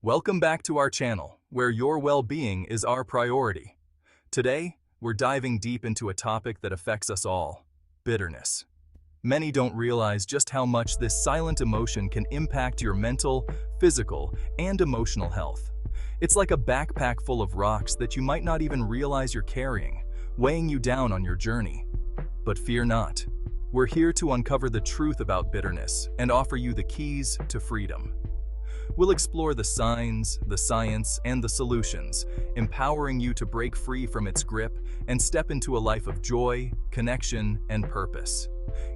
Welcome back to our channel, where your well-being is our priority. Today, we're diving deep into a topic that affects us all: bitterness. Many don't realize just how much this silent emotion can impact your mental, physical, and emotional health. It's like a backpack full of rocks that you might not even realize you're carrying, weighing you down on your journey. But fear not. We're here to uncover the truth about bitterness and offer you the keys to freedom. We'll explore the signs, the science, and the solutions, empowering you to break free from its grip and step into a life of joy, connection, and purpose.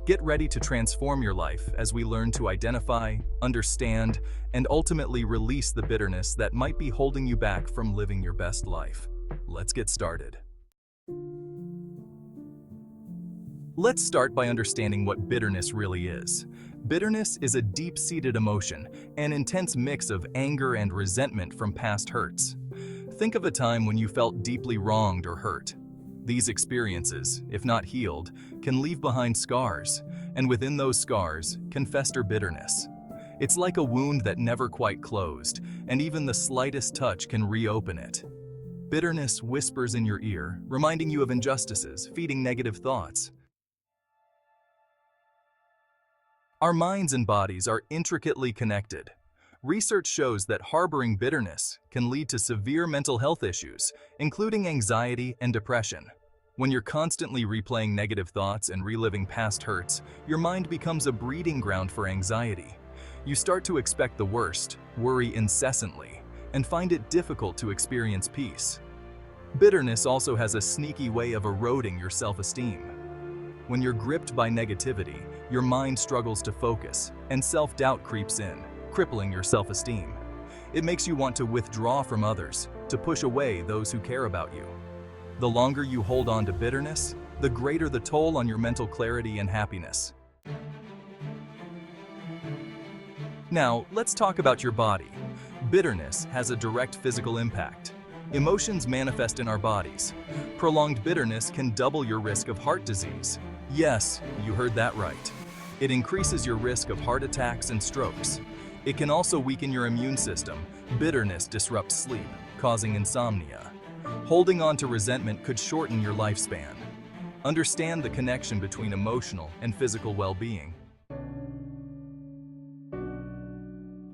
Get ready to transform your life as we learn to identify, understand, and ultimately release the bitterness that might be holding you back from living your best life. Let's get started. Let's start by understanding what bitterness really is. Bitterness is a deep-seated emotion, an intense mix of anger and resentment from past hurts. Think of a time when you felt deeply wronged or hurt. These experiences, if not healed, can leave behind scars, and within those scars can fester bitterness. It's like a wound that never quite closed, and even the slightest touch can reopen it. Bitterness whispers in your ear, reminding you of injustices, feeding negative thoughts. Our minds and bodies are intricately connected. Research shows that harboring bitterness can lead to severe mental health issues, including anxiety and depression. When you're constantly replaying negative thoughts and reliving past hurts, your mind becomes a breeding ground for anxiety. You start to expect the worst, worry incessantly, and find it difficult to experience peace. Bitterness also has a sneaky way of eroding your self-esteem. When you're gripped by negativity, your mind struggles to focus, and self-doubt creeps in, crippling your self-esteem. It makes you want to withdraw from others, to push away those who care about you. The longer you hold on to bitterness, the greater the toll on your mental clarity and happiness. Now, let's talk about your body. Bitterness has a direct physical impact. Emotions manifest in our bodies. Prolonged bitterness can double your risk of heart disease. Yes, you heard that right. It increases your risk of heart attacks and strokes. It can also weaken your immune system. Bitterness disrupts sleep, causing insomnia. Holding on to resentment could shorten your lifespan. Understand the connection between emotional and physical well-being.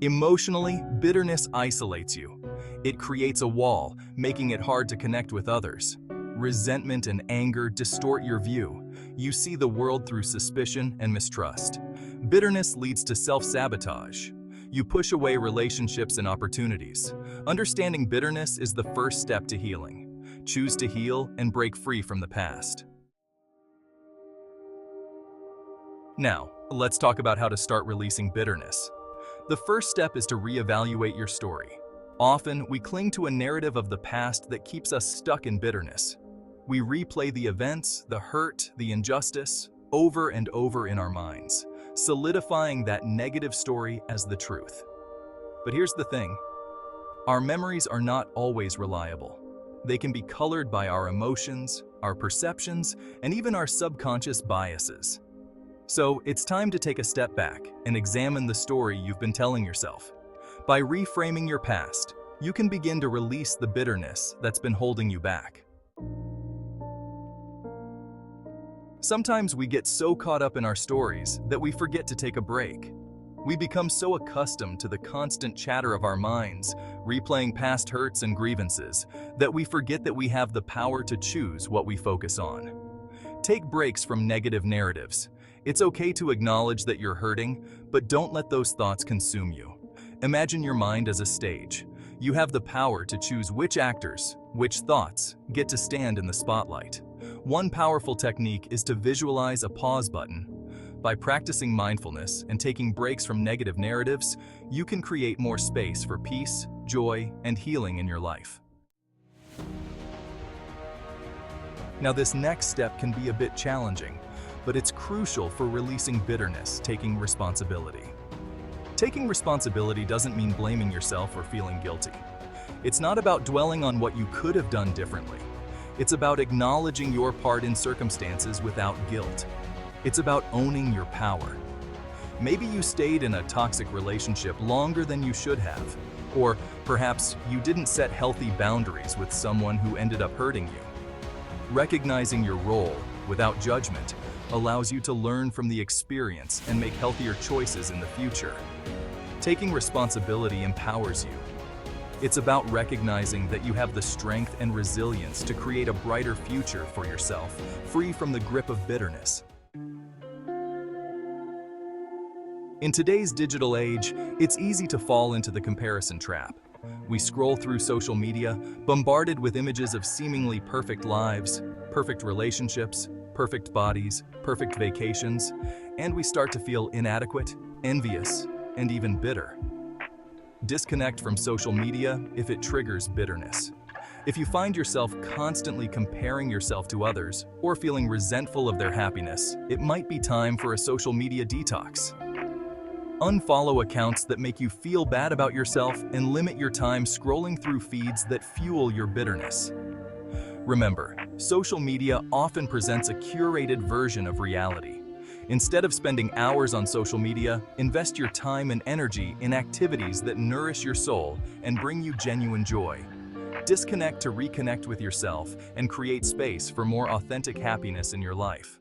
Emotionally, bitterness isolates you. It creates a wall, making it hard to connect with others. Resentment and anger distort your view. You see the world through suspicion and mistrust. Bitterness leads to self-sabotage. You push away relationships and opportunities. Understanding bitterness is the first step to healing. Choose to heal and break free from the past. Now, let's talk about how to start releasing bitterness. The first step is to reevaluate your story. Often, we cling to a narrative of the past that keeps us stuck in bitterness. We replay the events, the hurt, the injustice, over and over in our minds, solidifying that negative story as the truth. But here's the thing. Our memories are not always reliable. They can be colored by our emotions, our perceptions, and even our subconscious biases. So it's time to take a step back and examine the story you've been telling yourself. By reframing your past, you can begin to release the bitterness that's been holding you back. Sometimes we get so caught up in our stories that we forget to take a break. We become so accustomed to the constant chatter of our minds, replaying past hurts and grievances, that we forget that we have the power to choose what we focus on. Take breaks from negative narratives. It's okay to acknowledge that you're hurting, but don't let those thoughts consume you. Imagine your mind as a stage. You have the power to choose which actors, which thoughts, get to stand in the spotlight. One powerful technique is to visualize a pause button. By practicing mindfulness and taking breaks from negative narratives, you can create more space for peace, joy, and healing in your life. Now, this next step can be a bit challenging, but it's crucial for releasing bitterness, taking responsibility. Taking responsibility doesn't mean blaming yourself or feeling guilty. It's not about dwelling on what you could have done differently. It's about acknowledging your part in circumstances without guilt. It's about owning your power. Maybe you stayed in a toxic relationship longer than you should have. Or perhaps you didn't set healthy boundaries with someone who ended up hurting you. Recognizing your role without judgment allows you to learn from the experience and make healthier choices in the future. Taking responsibility empowers you. It's about recognizing that you have the strength and resilience to create a brighter future for yourself, free from the grip of bitterness. In today's digital age, it's easy to fall into the comparison trap. We scroll through social media, bombarded with images of seemingly perfect lives, perfect relationships, perfect bodies, perfect vacations, and we start to feel inadequate, envious, and even bitter. Disconnect from social media if it triggers bitterness. If you find yourself constantly comparing yourself to others or feeling resentful of their happiness, it might be time for a social media detox. Unfollow accounts that make you feel bad about yourself and limit your time scrolling through feeds that fuel your bitterness. Remember, social media often presents a curated version of reality. Instead of spending hours on social media, invest your time and energy in activities that nourish your soul and bring you genuine joy. Disconnect to reconnect with yourself and create space for more authentic happiness in your life.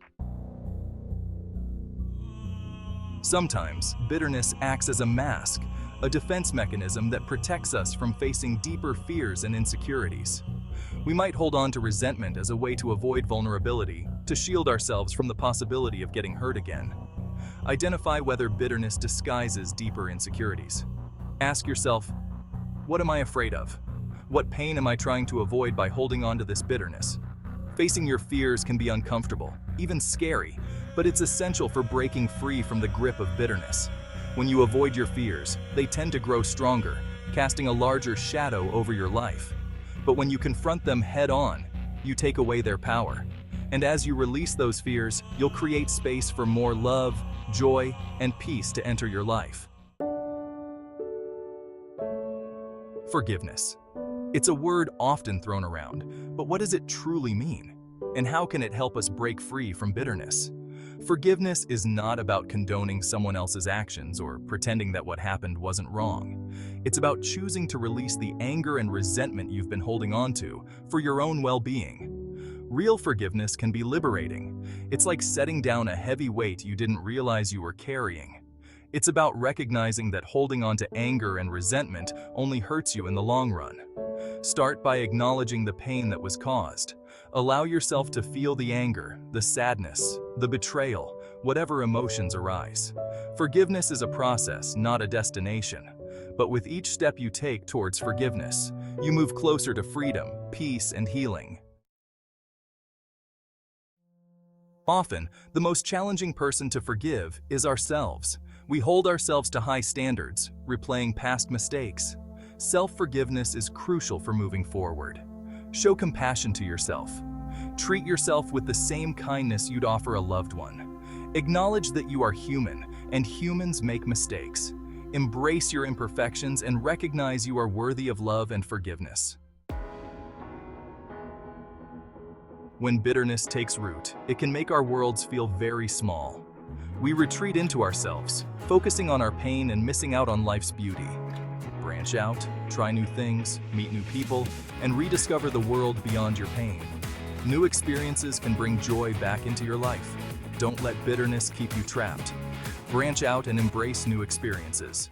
Sometimes, bitterness acts as a mask, a defense mechanism that protects us from facing deeper fears and insecurities. We might hold on to resentment as a way to avoid vulnerability, to shield ourselves from the possibility of getting hurt again. Identify whether bitterness disguises deeper insecurities. Ask yourself, what am I afraid of? What pain am I trying to avoid by holding on to this bitterness? Facing your fears can be uncomfortable, even scary, but it's essential for breaking free from the grip of bitterness. When you avoid your fears, they tend to grow stronger, casting a larger shadow over your life. But when you confront them head-on, you take away their power. And as you release those fears, you'll create space for more love, joy, and peace to enter your life. Forgiveness. It's a word often thrown around, but what does it truly mean? And how can it help us break free from bitterness? Forgiveness is not about condoning someone else's actions or pretending that what happened wasn't wrong. It's about choosing to release the anger and resentment you've been holding on to for your own well-being. Real forgiveness can be liberating. It's like setting down a heavy weight you didn't realize you were carrying. It's about recognizing that holding on to anger and resentment only hurts you in the long run. Start by acknowledging the pain that was caused. Allow yourself to feel the anger, the sadness, the betrayal, whatever emotions arise. Forgiveness is a process, not a destination. But with each step you take towards forgiveness, you move closer to freedom, peace, and healing. Often, the most challenging person to forgive is ourselves. We hold ourselves to high standards, replaying past mistakes. Self-forgiveness is crucial for moving forward. Show compassion to yourself. Treat yourself with the same kindness you'd offer a loved one. Acknowledge that you are human, and humans make mistakes. Embrace your imperfections and recognize you are worthy of love and forgiveness. When bitterness takes root, it can make our worlds feel very small. We retreat into ourselves, focusing on our pain and missing out on life's beauty. Branch out, try new things, meet new people, and rediscover the world beyond your pain. New experiences can bring joy back into your life. Don't let bitterness keep you trapped. Branch out and embrace new experiences.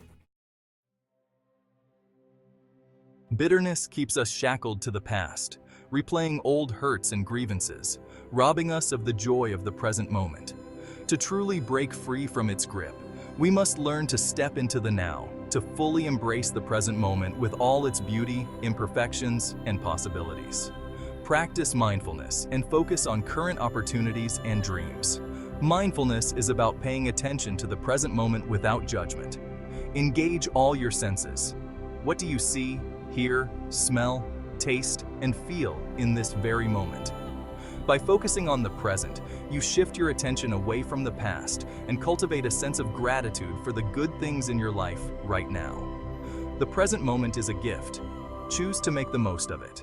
Bitterness keeps us shackled to the past, replaying old hurts and grievances, robbing us of the joy of the present moment. To truly break free from its grip, we must learn to step into the now, to fully embrace the present moment with all its beauty, imperfections, and possibilities. Practice mindfulness and focus on current opportunities and dreams. Mindfulness is about paying attention to the present moment without judgment. Engage all your senses. What do you see, hear, smell, taste, and feel in this very moment? By focusing on the present, you shift your attention away from the past and cultivate a sense of gratitude for the good things in your life right now. The present moment is a gift. Choose to make the most of it.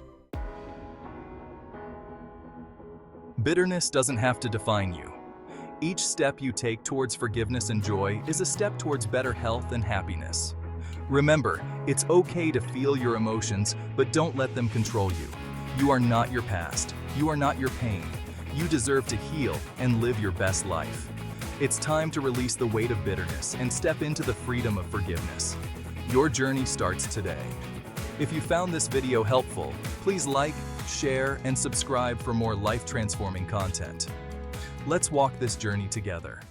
Bitterness doesn't have to define you. Each step you take towards forgiveness and joy is a step towards better health and happiness. Remember, it's okay to feel your emotions, but don't let them control you. You are not your past. You are not your pain. You deserve to heal and live your best life. It's time to release the weight of bitterness and step into the freedom of forgiveness. Your journey starts today. If you found this video helpful, please like, share, and subscribe for more life-transforming content. Let's walk this journey together.